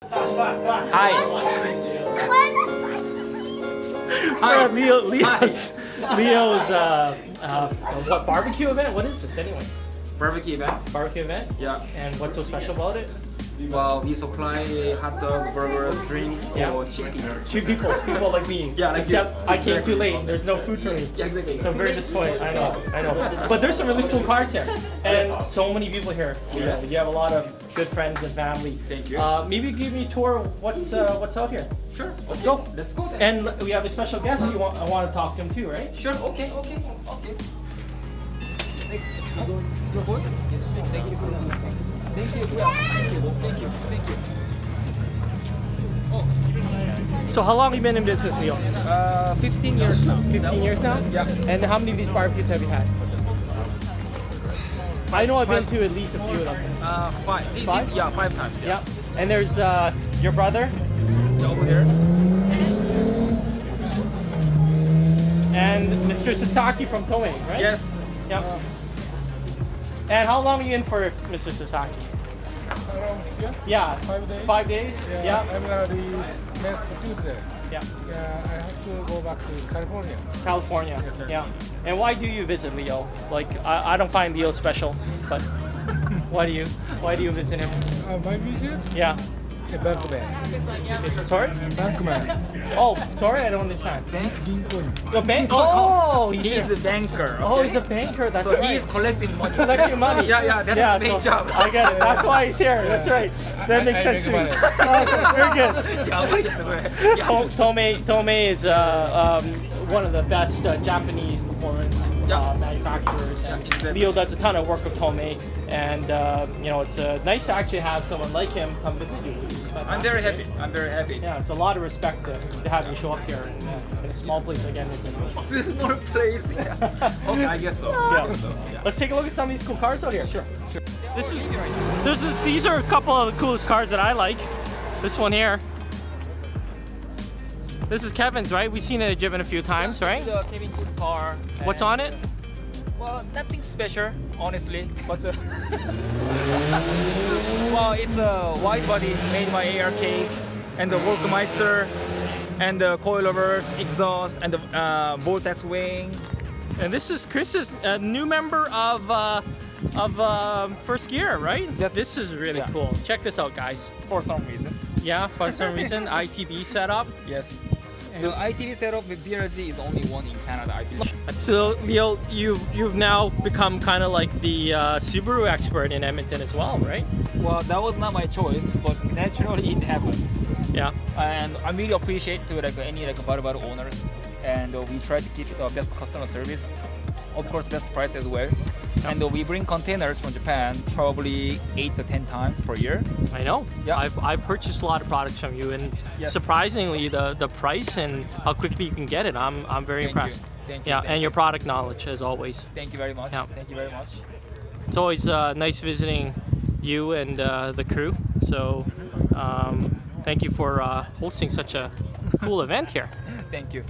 Hi. Hi. Leo's what barbecue event? What is this anyways? Barbecue event. Barbecue event? Yeah. And what's so special about it? Well, we supply hot dog, burgers, drinks for cheap people. Cheap people like me. Yeah, like except you. I came too late. There's no food for me. Yeah, exactly. So I'm very disappointed. I know. But there's some really cool cars here, and so many people here. Yes. You have a lot of good friends and family. Thank you. Maybe give me a tour. What's out here? Sure. Let's go. Let's go then. And we have a special guest. I want to talk to him too, right? Sure. Okay. You're good? Thank you. Thank you. So how long have you been in business, Leo? 15 years now. 15 years now? Yeah. And how many of these barbecues have you had? I know I've been to at least a few of them. 5. Five? Yeah, 5 times. Yeah. And there's your brother Over there. and Mr. Sasaki from TOMEI, right? Yes. Yep. And how long are you in for, Mr. Sasaki? Yeah. 5 days. 5 days? Yeah. I'm gonna leave next Tuesday. Yeah. Yeah, I have to go back to California. California. Yeah. And why do you visit Leo? Like I don't find Leo special, but why do you visit him? My business? Yeah. A bankman. Sorry? Bankman. Oh, sorry, I don't understand. Ginko. The bank? Oh, He's a banker. Oh, okay? he's a banker. That's So right. he's collecting money. Collecting money. Yeah, that's his main job. I get it. That's why he's here. That's right. That makes sense to me. make Okay, very good. Yeah. TOMEI is one of the best Japanese performance manufacturers, and exactly. Leo does a ton of work with TOMEI, and it's nice to actually have someone like him come visit you. I'm very happy. Yeah, it's a lot of respect to have you show up here in a small place like Edmonton. Small place. Yeah. Okay, I guess so. Yeah. Let's take a look at some of these cool cars out here. Sure. These are a couple of the coolest cars that I like. This one here. This is Kevin's, right? We've seen it driven a few times, right? The Kevin Hughes car. What's on it? Well, nothing special, honestly. But well, it's a wide body made by ARK, and the Workmeister, and the coilovers, exhaust, and the Vortex wing. And this is Chris's new member of First Gear, right? Yes. This is really cool. Check this out, guys. For some reason. Yeah, for some reason, ITB setup. Yes. The ITV setup with BRZ is only one in Canada, I believe. So Leo, you've now become kind of like the Subaru expert in Edmonton as well, right? Well, that was not my choice, but naturally it happened. Yeah. And I really appreciate to any Baru owners, and we try to keep the best customer service, of course best price as well. And we bring containers from Japan probably 8 to 10 times per year. I know. Yeah. I've purchased a lot of products from you, and surprisingly, the price and how quickly you can get it, I'm very impressed. Thank you. Yeah, and your product knowledge as always. Thank you very much. Yeah. Thank you very much. It's always nice visiting you and the crew. So thank you for hosting such a cool event here. Thank you.